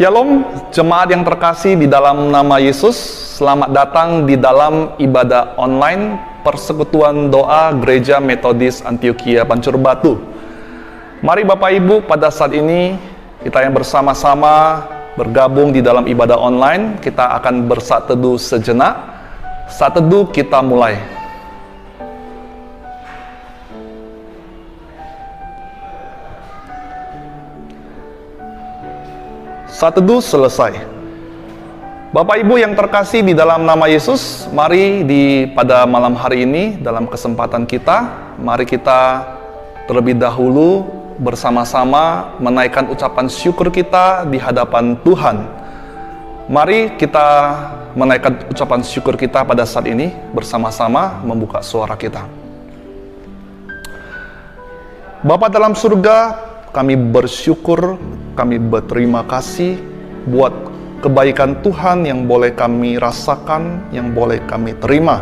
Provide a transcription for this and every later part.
Shalom, jemaat yang terkasih di dalam nama Yesus. Selamat datang di dalam ibadah online Persekutuan Doa Gereja Metodis Antioquia Pancur Batu. Mari Bapak Ibu, pada saat ini kita yang bersama-sama bergabung di dalam ibadah online, kita akan bersaat teduh sejenak. Saat teduh kita mulai. Saat teduh selesai. Bapak Ibu yang terkasih di dalam nama Yesus, mari pada malam hari ini dalam kesempatan kita, mari kita terlebih dahulu bersama-sama menaikkan ucapan syukur kita di hadapan Tuhan. Mari kita menaikkan ucapan syukur kita pada saat ini bersama-sama membuka suara kita. Bapa dalam surga, kami bersyukur, kami berterima kasih buat kebaikan Tuhan yang boleh kami rasakan, yang boleh kami terima.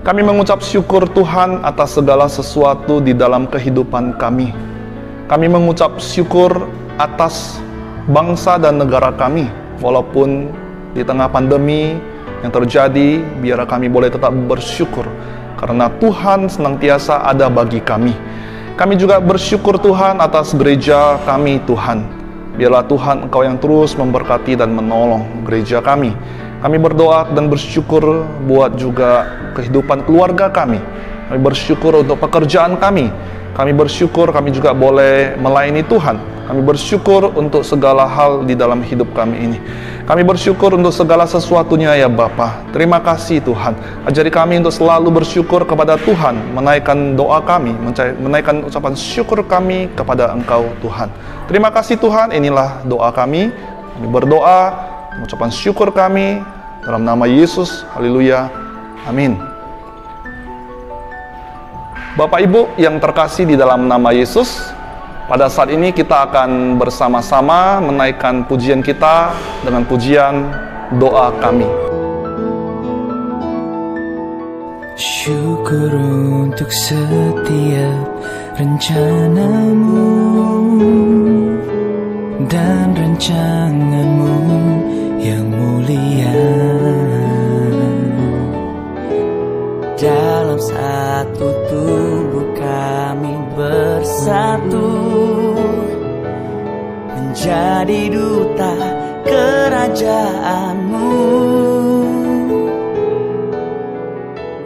Kami mengucap syukur Tuhan atas segala sesuatu di dalam kehidupan kami. Kami mengucap syukur atas bangsa dan negara kami, walaupun di tengah pandemi yang terjadi, biar kami boleh tetap bersyukur, karena Tuhan senantiasa ada bagi kami. Kami juga bersyukur Tuhan atas gereja kami Tuhan. Biarlah Tuhan Engkau yang terus memberkati dan menolong gereja kami. Kami berdoa dan bersyukur buat juga kehidupan keluarga kami. Kami bersyukur untuk pekerjaan kami. Kami bersyukur kami juga boleh melayani Tuhan. Kami bersyukur untuk segala hal di dalam hidup kami ini. Kami bersyukur untuk segala sesuatunya ya Bapa. Terima kasih Tuhan. Ajari kami untuk selalu bersyukur kepada Tuhan, menaikkan doa kami, menaikkan ucapan syukur kami kepada Engkau Tuhan. Terima kasih Tuhan, inilah doa kami. Kami berdoa, mengucapkan syukur kami dalam nama Yesus. Haleluya. Amin. Bapak Ibu yang terkasih di dalam nama Yesus, pada saat ini kita akan bersama-sama menaikkan pujian kita dengan pujian doa kami. Syukur untuk setiap rencanamu dan rancanganmu yang mulia. Dalam satu tubuh kami bersatu, menjadi duta kerajaan-Mu.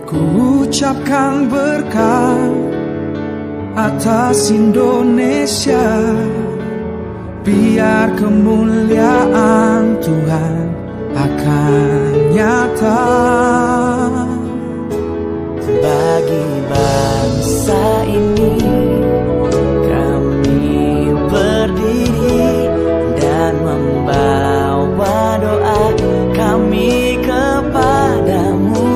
Ku ucapkan berkat atas Indonesia, biar kemuliaan Tuhan akan nyata. Bagi bangsa ini kami berdiri dan membawa doa kami kepadamu.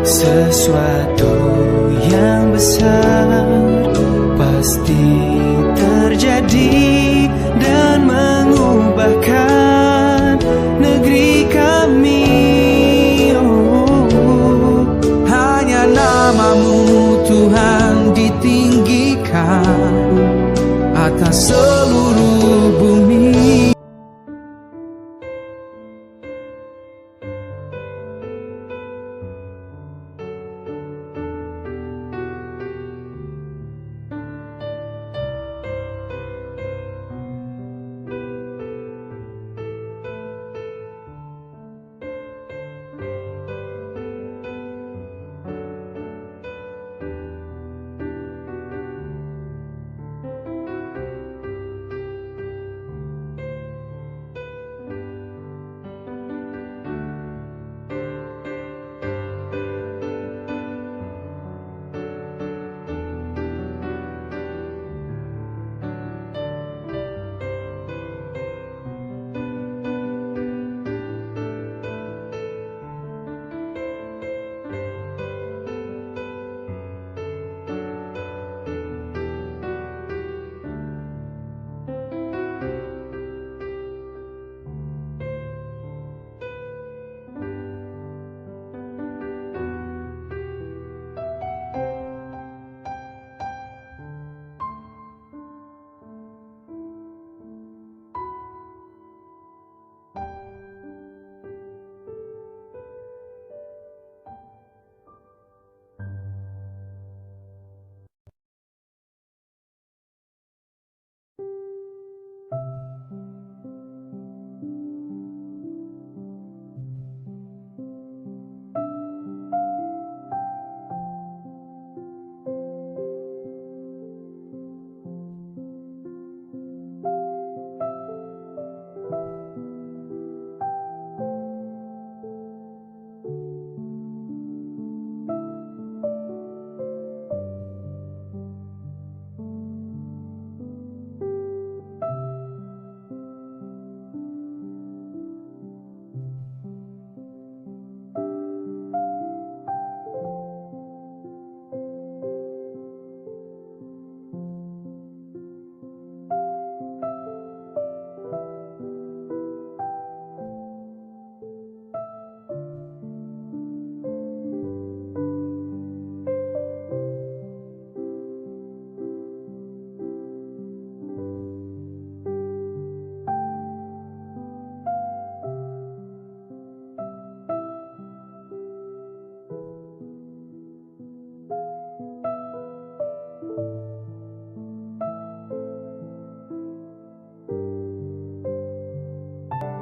Sesuatu yang besar pasti terjadi dan mengubahkan negeri kami. Namamu Tuhan ditinggikan atas seluruh bumi.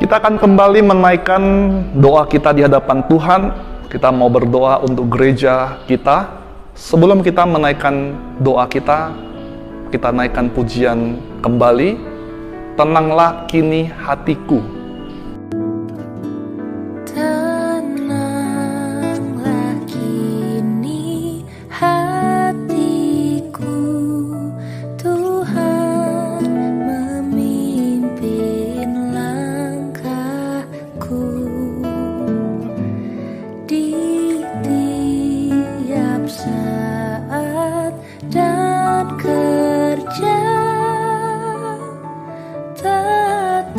Kita akan kembali menaikkan doa kita di hadapan Tuhan. Kita mau berdoa untuk gereja kita. Sebelum kita menaikkan doa kita naikkan pujian kembali. Tenanglah kini hatiku. Tenanglah kini hatiku, Tuhan memimpin langkahku. Di tiap saat dan kerja tetap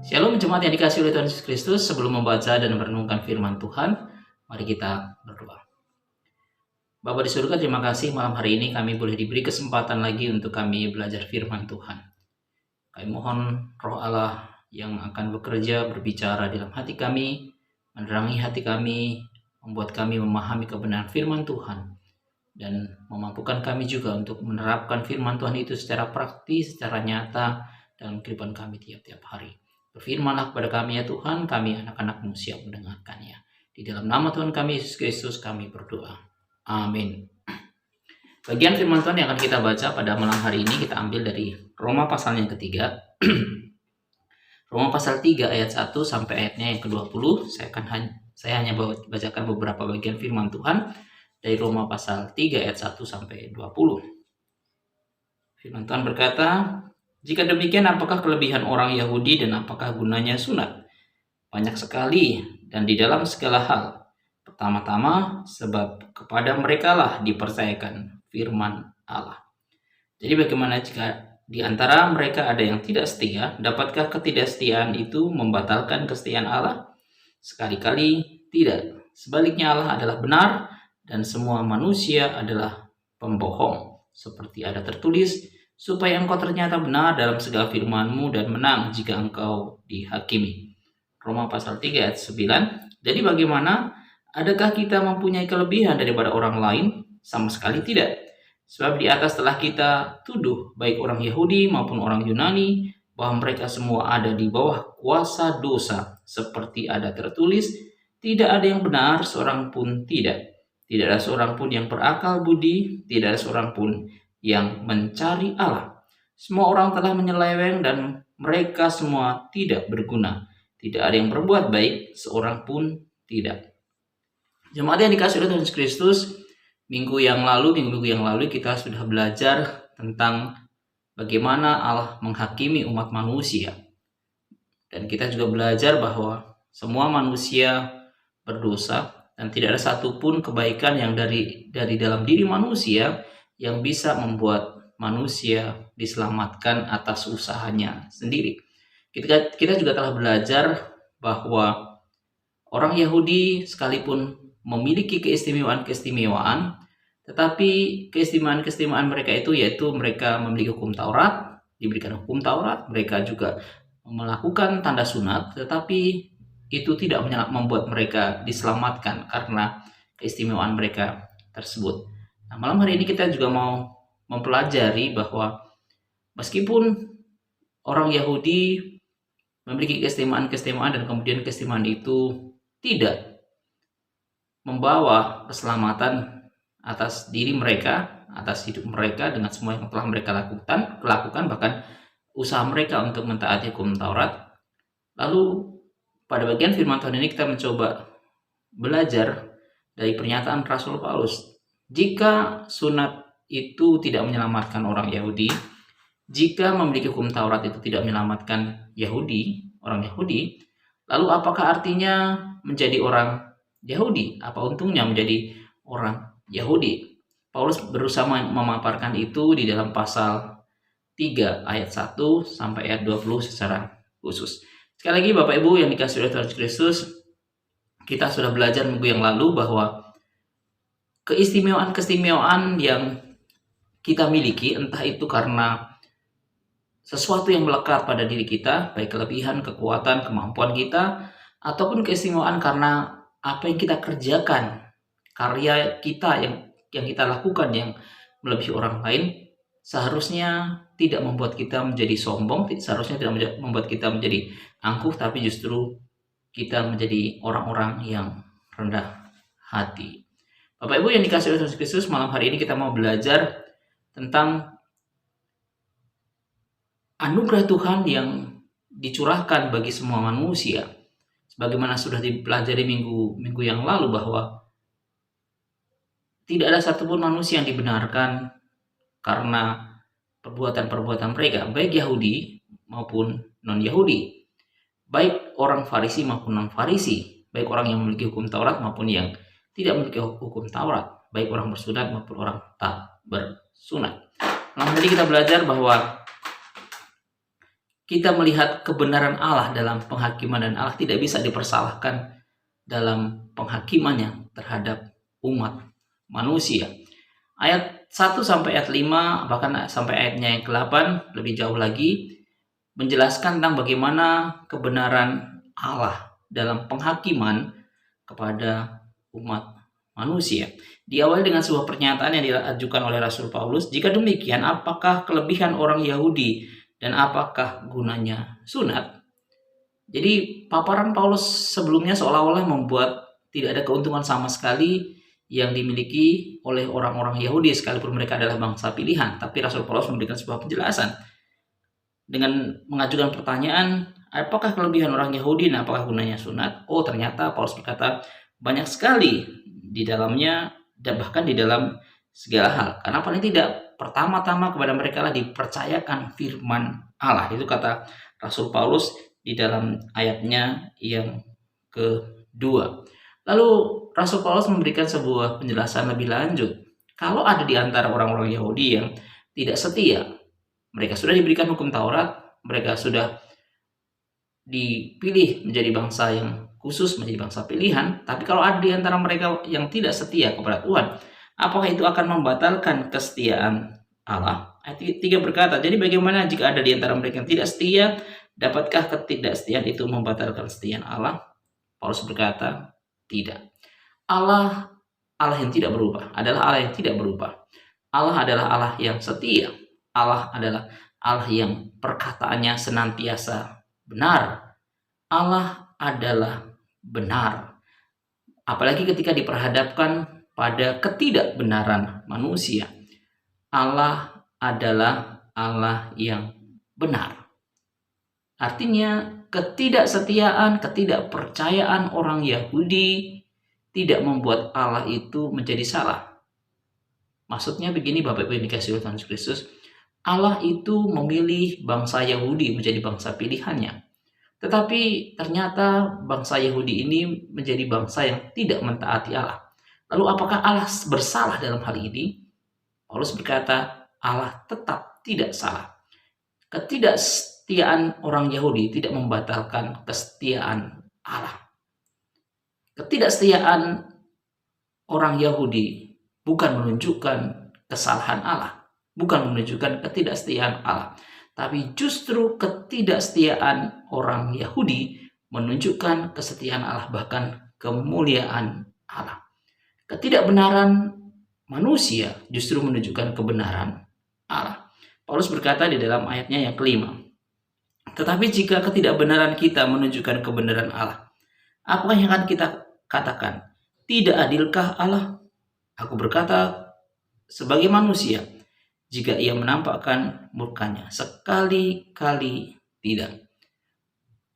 Shalom jemaat yang dikasihi oleh Tuhan Yesus Kristus. Sebelum membaca dan merenungkan firman Tuhan, mari kita berdoa. Bapa di surga, terima kasih malam hari ini kami boleh diberi kesempatan lagi untuk kami belajar firman Tuhan. Kami mohon Roh Allah yang akan bekerja, berbicara dalam hati kami, menerangi hati kami, membuat kami memahami kebenaran firman Tuhan, dan memampukan kami juga untuk menerapkan firman Tuhan itu secara praktis, secara nyata dalam kehidupan kami tiap-tiap hari. Berfirmanlah kepada kami ya Tuhan, kami anak-anak-Mu siap mendengarkannya. Di dalam nama Tuhan kami Yesus Kristus kami berdoa. Amin. Bagian firman Tuhan yang akan kita baca pada malam hari ini kita ambil dari Roma pasal yang ketiga. Roma pasal 3 ayat 1 sampai ayatnya yang ke-20. Saya hanya bacakan beberapa bagian firman Tuhan dari Roma pasal 3 ayat 1 sampai 20. Firman Tuhan berkata, "Jika demikian, apakah kelebihan orang Yahudi dan apakah gunanya sunat? Banyak sekali dan di dalam segala hal. Pertama-tama, sebab kepada merekalah dipercayakan firman Allah." Jadi bagaimana jika di antara mereka ada yang tidak setia? Dapatkah ketidaksetiaan itu membatalkan kesetiaan Allah? Sekali-kali tidak. Sebaliknya Allah adalah benar dan semua manusia adalah pembohong. Seperti ada tertulis, supaya engkau ternyata benar dalam segala firman-Mu dan menang jika engkau dihakimi. Roma pasal 3 ayat 9. Jadi bagaimana? Adakah kita mempunyai kelebihan daripada orang lain? Sama sekali tidak. Sebab di atas telah kita tuduh baik orang Yahudi maupun orang Yunani bahwa mereka semua ada di bawah kuasa dosa. Seperti ada tertulis, tidak ada yang benar seorang pun tidak. Tidak ada seorang pun yang berakal budi, tidak ada seorang pun yang mencari Allah. Semua orang telah menyeleweng dan mereka semua tidak berguna. Tidak ada yang berbuat baik, seorang pun tidak. Jemaat yang dikasihi oleh Tuhan Yesus Kristus, minggu yang lalu kita sudah belajar tentang bagaimana Allah menghakimi umat manusia. Dan kita juga belajar bahwa semua manusia berdosa dan tidak ada satupun kebaikan yang dari dalam diri manusia yang bisa membuat manusia diselamatkan atas usahanya sendiri. Kita juga telah belajar bahwa orang Yahudi sekalipun memiliki keistimewaan-keistimewaan, tetapi keistimewaan-keistimewaan mereka itu yaitu mereka memiliki hukum Taurat, diberikan hukum Taurat, mereka juga melakukan tanda sunat, tetapi itu tidak membuat mereka diselamatkan karena keistimewaan mereka tersebut. Nah, malam hari ini kita juga mau mempelajari bahwa meskipun orang Yahudi memiliki keistimewaan-keistimewaan dan kemudian keistimewaan itu tidak membawa keselamatan atas diri mereka, atas hidup mereka dengan semua yang telah mereka lakukan, bahkan usaha mereka untuk mentaati hukum Taurat. Lalu pada bagian firman Tuhan ini kita mencoba belajar dari pernyataan Rasul Paulus. Jika sunat itu tidak menyelamatkan orang Yahudi, jika memiliki hukum Taurat itu tidak menyelamatkan orang Yahudi, lalu apakah artinya menjadi orang Yahudi? Apa untungnya menjadi orang Yahudi? Paulus berusaha memaparkan itu di dalam pasal 3 ayat 1 sampai ayat 20 secara khusus. Sekali lagi Bapak Ibu yang dikasihi oleh Tuhan Yesus Kristus, kita sudah belajar minggu yang lalu bahwa keistimewaan yang kita miliki, entah itu karena sesuatu yang melekat pada diri kita, baik kelebihan, kekuatan, kemampuan kita, ataupun keistimewaan karena apa yang kita kerjakan, karya kita yang kita lakukan yang melebihi orang lain, seharusnya tidak membuat kita menjadi sombong, seharusnya tidak membuat kita menjadi angkuh, tapi justru kita menjadi orang-orang yang rendah hati. Bapak Ibu yang dikasihi oleh Yesus Kristus, malam hari ini kita mau belajar tentang anugerah Tuhan yang dicurahkan bagi semua manusia. Sebagaimana sudah dipelajari minggu yang lalu bahwa tidak ada satupun manusia yang dibenarkan karena perbuatan-perbuatan mereka, baik Yahudi maupun non-Yahudi, baik orang Farisi maupun non-Farisi, baik orang yang memiliki hukum Taurat maupun yang tidak memiliki hukum Taurat, baik orang bersunat maupun orang tak bersunat. Nah, jadi kita belajar bahwa kita melihat kebenaran Allah dalam penghakiman, dan Allah tidak bisa dipersalahkan dalam penghakimannya terhadap umat manusia. Ayat 1 sampai ayat 5, bahkan sampai ayatnya yang ke-8 lebih jauh lagi menjelaskan tentang bagaimana kebenaran Allah dalam penghakiman kepada umat manusia. Diawali dengan sebuah pernyataan yang diajukan oleh Rasul Paulus, jika demikian apakah kelebihan orang Yahudi dan apakah gunanya sunat? Jadi paparan Paulus sebelumnya seolah-olah membuat tidak ada keuntungan sama sekali yang dimiliki oleh orang-orang Yahudi sekalipun mereka adalah bangsa pilihan. Tapi Rasul Paulus memberikan sebuah penjelasan dengan mengajukan pertanyaan, apakah kelebihan orang Yahudi dan apakah gunanya sunat? Oh, ternyata Paulus berkata banyak sekali di dalamnya, dan bahkan di dalam segala hal. Karena paling tidak pertama-tama kepada mereka lah dipercayakan firman Allah. Itu kata Rasul Paulus di dalam ayatnya yang kedua. Lalu Rasul Paulus memberikan sebuah penjelasan lebih lanjut. Kalau ada di antara orang-orang Yahudi yang tidak setia, mereka sudah diberikan hukum Taurat, mereka sudah dipilih menjadi bangsa yang khusus, menjadi bangsa pilihan, tapi kalau ada di antara mereka yang tidak setia kepada Tuhan, apakah itu akan membatalkan kesetiaan Allah? Ayat 3 berkata, jadi bagaimana jika ada di antara mereka yang tidak setia, dapatkah ketidaksetiaan itu membatalkan kesetiaan Allah? Paulus berkata, tidak. Allah yang tidak berubah, adalah Allah yang tidak berubah. Allah adalah Allah yang setia. Allah adalah Allah yang perkataannya senantiasa benar. Allah adalah benar. Apalagi ketika diperhadapkan pada ketidakbenaran manusia. Allah adalah Allah yang benar. Artinya ketidaksetiaan, ketidakpercayaan orang Yahudi tidak membuat Allah itu menjadi salah. Maksudnya begini Bapak Ibu yang dikasihi oleh Tuhan Yesus Kristus, Allah itu memilih bangsa Yahudi menjadi bangsa pilihannya. Tetapi ternyata bangsa Yahudi ini menjadi bangsa yang tidak mentaati Allah. Lalu apakah Allah bersalah dalam hal ini? Paulus berkata, Allah tetap tidak salah. Ketidaksetiaan orang Yahudi tidak membatalkan kesetiaan Allah. Ketidaksetiaan orang Yahudi bukan menunjukkan kesalahan Allah, bukan menunjukkan ketidaksetiaan Allah, tapi justru ketidaksetiaan orang Yahudi menunjukkan kesetiaan Allah, bahkan kemuliaan Allah. Ketidakbenaran manusia justru menunjukkan kebenaran Allah. Paulus berkata di dalam ayatnya yang kelima, tetapi jika ketidakbenaran kita menunjukkan kebenaran Allah, apa yang akan kita katakan? Tidak adilkah Allah? Aku berkata sebagai manusia, jika ia menampakkan murkanya, sekali-kali tidak.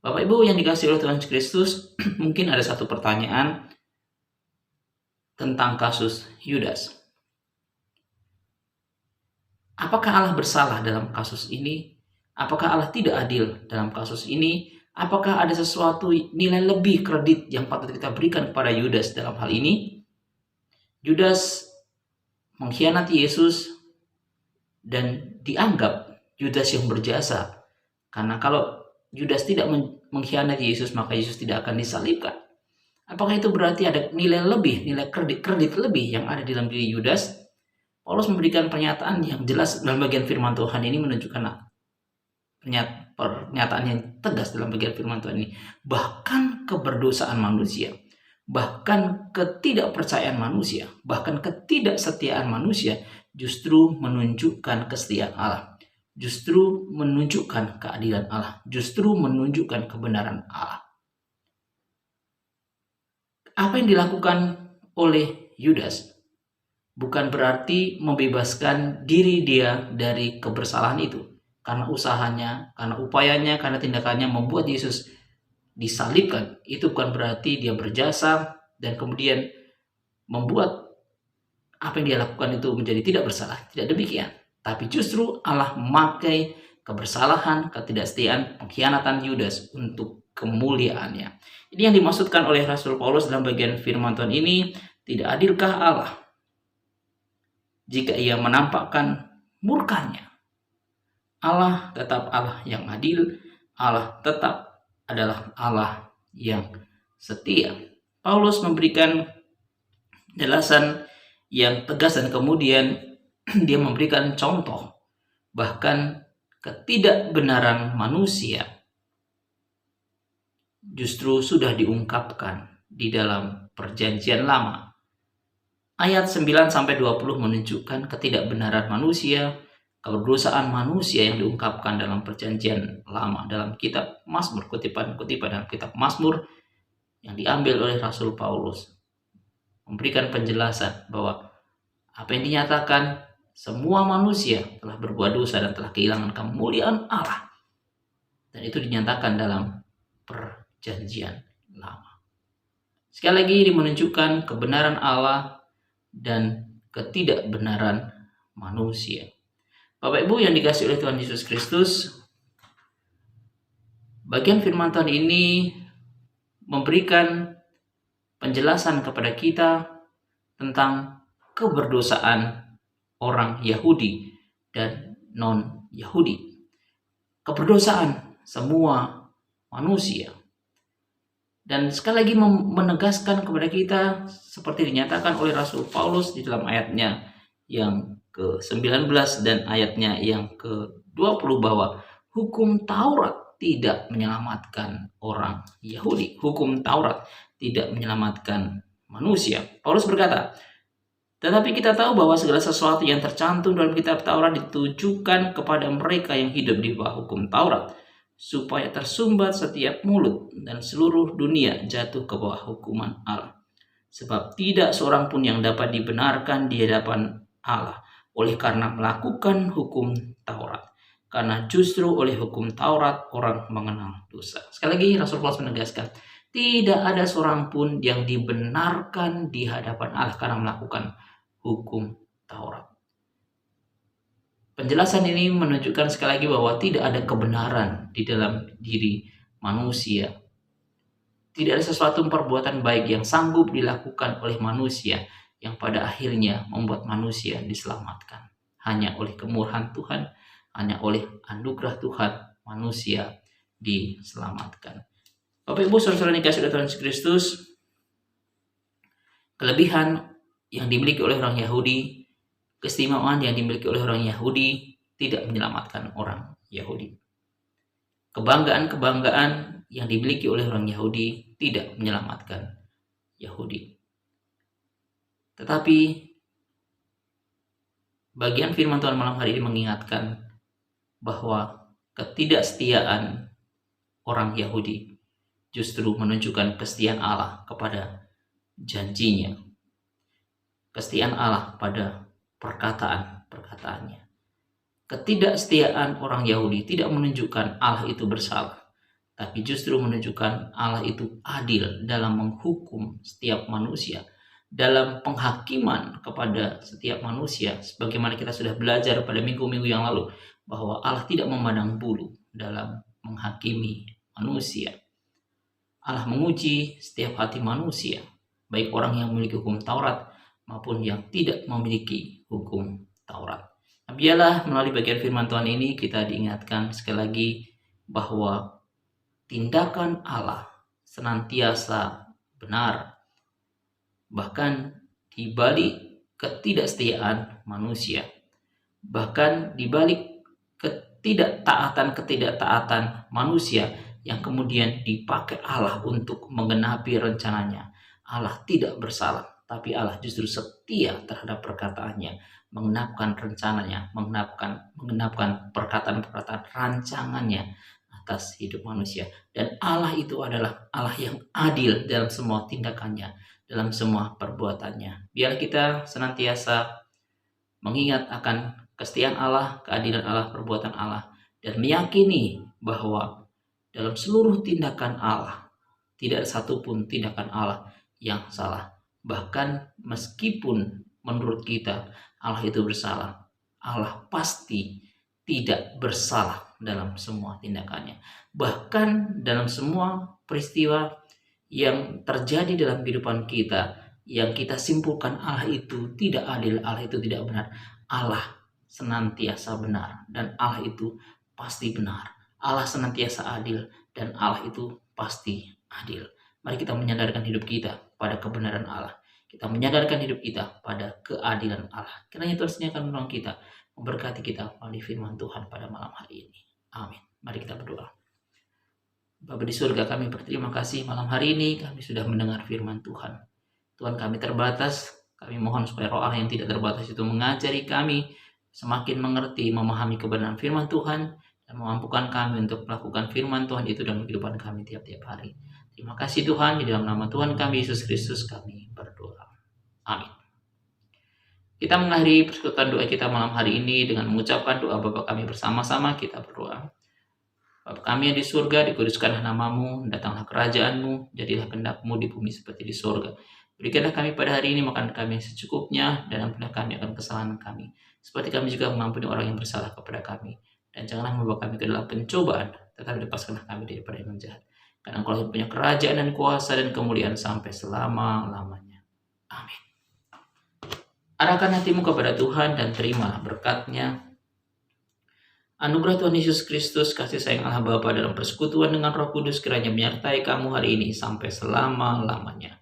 Bapak Ibu yang dikasihi oleh Tuhan Yesus Kristus, mungkin ada satu pertanyaan tentang kasus Yudas. Apakah Allah bersalah dalam kasus ini? Apakah Allah tidak adil dalam kasus ini? Apakah ada sesuatu nilai lebih kredit yang patut kita berikan kepada Yudas dalam hal ini? Yudas mengkhianati Yesus dan dianggap Yudas yang berjasa. Karena kalau Yudas tidak mengkhianati Yesus, maka Yesus tidak akan disalibkan. Apakah itu berarti ada nilai lebih, nilai kredit lebih yang ada di dalam diri Yudas? Paulus memberikan pernyataan yang jelas dalam bagian firman Tuhan ini, menunjukkan pernyataan yang tegas dalam bagian firman Tuhan ini. Bahkan keberdosaan manusia, bahkan ketidakpercayaan manusia, bahkan ketidaksetiaan manusia justru menunjukkan kesetiaan Allah, justru menunjukkan keadilan Allah, justru menunjukkan kebenaran Allah. Apa yang dilakukan oleh Yudas bukan berarti membebaskan diri dia dari kebersalahan itu. Karena usahanya, karena upayanya, karena tindakannya membuat Yesus disalibkan. Itu bukan berarti dia berjasa dan kemudian membuat apa yang dia lakukan itu menjadi tidak bersalah. Tidak demikian. Tapi justru Allah memakai kebersalahan, ketidaksetiaan, pengkhianatan Yudas untuk kemuliaannya. Ini yang dimaksudkan oleh Rasul Paulus dalam bagian firman Tuhan ini. Tidak adilkah Allah jika ia menampakkan murkanya? Allah tetap Allah yang adil, Allah tetap adalah Allah yang setia. Paulus memberikan jelasan yang tegas dan kemudian dia memberikan contoh bahkan ketidakbenaran manusia justru sudah diungkapkan di dalam Perjanjian Lama. Ayat 9-20 menunjukkan ketidakbenaran manusia, kedosaan manusia yang diungkapkan dalam Perjanjian Lama dalam kitab Mazmur, kutipan-kutipan dalam kitab Mazmur yang diambil oleh Rasul Paulus memberikan penjelasan bahwa apa yang dinyatakan semua manusia telah berbuat dosa dan telah kehilangan kemuliaan Allah, dan itu dinyatakan dalam Perjanjian Lama. Sekali lagi ini menunjukkan kebenaran Allah dan ketidakbenaran manusia. Bapak Ibu yang dikasihi oleh Tuhan Yesus Kristus, bagian firman Tuhan ini memberikan penjelasan kepada kita tentang keberdosaan orang Yahudi dan non-Yahudi. Keberdosaan semua manusia. Dan sekali lagi menegaskan kepada kita seperti dinyatakan oleh Rasul Paulus di dalam ayatnya yang ke-19 dan ayatnya yang ke-20 bahwa hukum Taurat tidak menyelamatkan orang Yahudi. Hukum Taurat tidak menyelamatkan manusia. Paulus berkata, tetapi kita tahu bahwa segala sesuatu yang tercantum dalam kitab Taurat ditujukan kepada mereka yang hidup di bawah hukum Taurat, supaya tersumbat setiap mulut dan seluruh dunia jatuh ke bawah hukuman Allah. Sebab tidak seorang pun yang dapat dibenarkan di hadapan Allah oleh karena melakukan hukum Taurat. Karena justru oleh hukum Taurat orang mengenal dosa. Sekali lagi Rasul Paulus menegaskan, tidak ada seorang pun yang dibenarkan di hadapan Allah karena melakukan hukum Taurat. Penjelasan ini menunjukkan sekali lagi bahwa tidak ada kebenaran di dalam diri manusia. Tidak ada sesuatu perbuatan baik yang sanggup dilakukan oleh manusia yang pada akhirnya membuat manusia diselamatkan. Hanya oleh kemurahan Tuhan, hanya oleh anugerah Tuhan manusia diselamatkan. Bapak Ibu saudara dikasihi oleh Tuhan Yesus Kristus, kelebihan yang dimiliki oleh orang Yahudi, keistimewaan yang dimiliki oleh orang Yahudi tidak menyelamatkan orang Yahudi. Kebanggaan-kebanggaan yang dimiliki oleh orang Yahudi tidak menyelamatkan Yahudi. Tetapi bagian firman Tuhan malam hari ini mengingatkan bahwa ketidaksetiaan orang Yahudi justru menunjukkan kesetiaan Allah kepada janjinya. Kesetiaan Allah pada perkataan-perkataannya. Ketidaksetiaan orang Yahudi tidak menunjukkan Allah itu bersalah, tapi justru menunjukkan Allah itu adil dalam menghukum setiap manusia, dalam penghakiman kepada setiap manusia, sebagaimana kita sudah belajar pada minggu-minggu yang lalu, bahwa Allah tidak memandang bulu dalam menghakimi manusia. Allah menguji setiap hati manusia, baik orang yang memiliki hukum Taurat maupun yang tidak memiliki hukum Taurat. Nah, biarlah melalui bagian firman Tuhan ini kita diingatkan sekali lagi bahwa tindakan Allah senantiasa benar. Bahkan di balik ketidaksetiaan manusia, bahkan di balik ketidaktaaatan manusia yang kemudian dipakai Allah untuk menggenapi rencananya, Allah tidak bersalah. Tapi Allah justru setia terhadap perkataannya, menggenapkan rencananya, menggenapkan perkataan-perkataan rancangannya atas hidup manusia. Dan Allah itu adalah Allah yang adil dalam semua tindakannya, dalam semua perbuatannya. Biar kita senantiasa mengingat akan kesetiaan Allah, keadilan Allah, perbuatan Allah, dan meyakini bahwa dalam seluruh tindakan Allah, tidak ada satupun tindakan Allah yang salah. Bahkan meskipun menurut kita Allah itu bersalah, Allah pasti tidak bersalah dalam semua tindakannya. Bahkan dalam semua peristiwa yang terjadi dalam kehidupan kita, yang kita simpulkan Allah itu tidak adil, Allah itu tidak benar, Allah senantiasa benar dan Allah itu pasti benar. Allah senantiasa adil dan Allah itu pasti adil. Mari kita menyadarkan hidup kita pada kebenaran Allah. Kita menyadarkan hidup kita pada keadilan Allah. Kiranya Tuhan sendiri akan menolong kita, memberkati kita melalui firman Tuhan pada malam hari ini. Amin. Mari kita berdoa. Bapa di surga, kami berterima kasih malam hari ini kami sudah mendengar firman Tuhan. Tuhan, kami terbatas. Kami mohon supaya Roh Allah yang tidak terbatas itu mengajari kami semakin mengerti, memahami kebenaran firman Tuhan, dan memampukan kami untuk melakukan firman Tuhan itu dalam kehidupan kami tiap-tiap hari. Terima kasih Tuhan, di dalam nama Tuhan kami Yesus Kristus kami berdoa. Amin. Kita mengakhiri persekutuan doa kita malam hari ini dengan mengucapkan doa Bapa kami bersama-sama. Kita berdoa. Bapa kami yang di surga, dikuduskanlah namamu, datanglah kerajaanmu, jadilah kehendak-mu di bumi seperti di surga. Berikanlah kami pada hari ini makan kami yang secukupnya, dan ampunilah kami akan kesalahan kami, seperti kami juga mengampuni orang yang bersalah kepada kami. Dan janganlah membawa kami ke dalam pencobaan, tetapi lepaskanlah kami daripada yang jahat. Karena Engkau yang punya kerajaan dan kuasa dan kemuliaan sampai selama-lamanya. Amin. Arahkan hatimu kepada Tuhan dan terimalah berkat-Nya. Anugerah Tuhan Yesus Kristus, kasih sayang Allah Bapa dalam persekutuan dengan Roh Kudus kiranya menyertai kamu hari ini sampai selama-lamanya.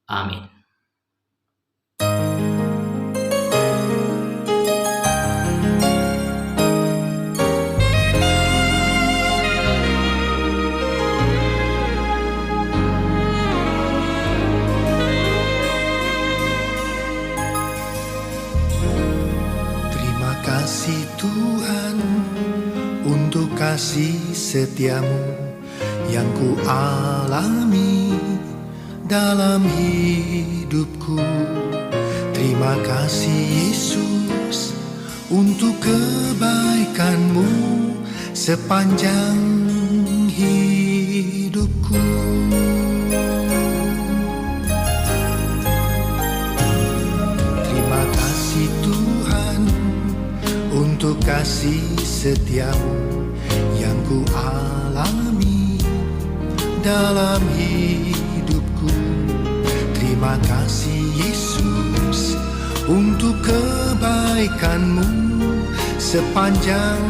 Amin. Terima kasih Tuhan untuk kasih setiamu yang ku alami dalam hidupku. Terima kasih Yesus untuk kebaikan-Mu sepanjang hidupku. Terima kasih Tuhan untuk kasih setiamu yang ku alami dalam hidupku. Terima kasih Yesus untuk kebaikan-Mu sepanjang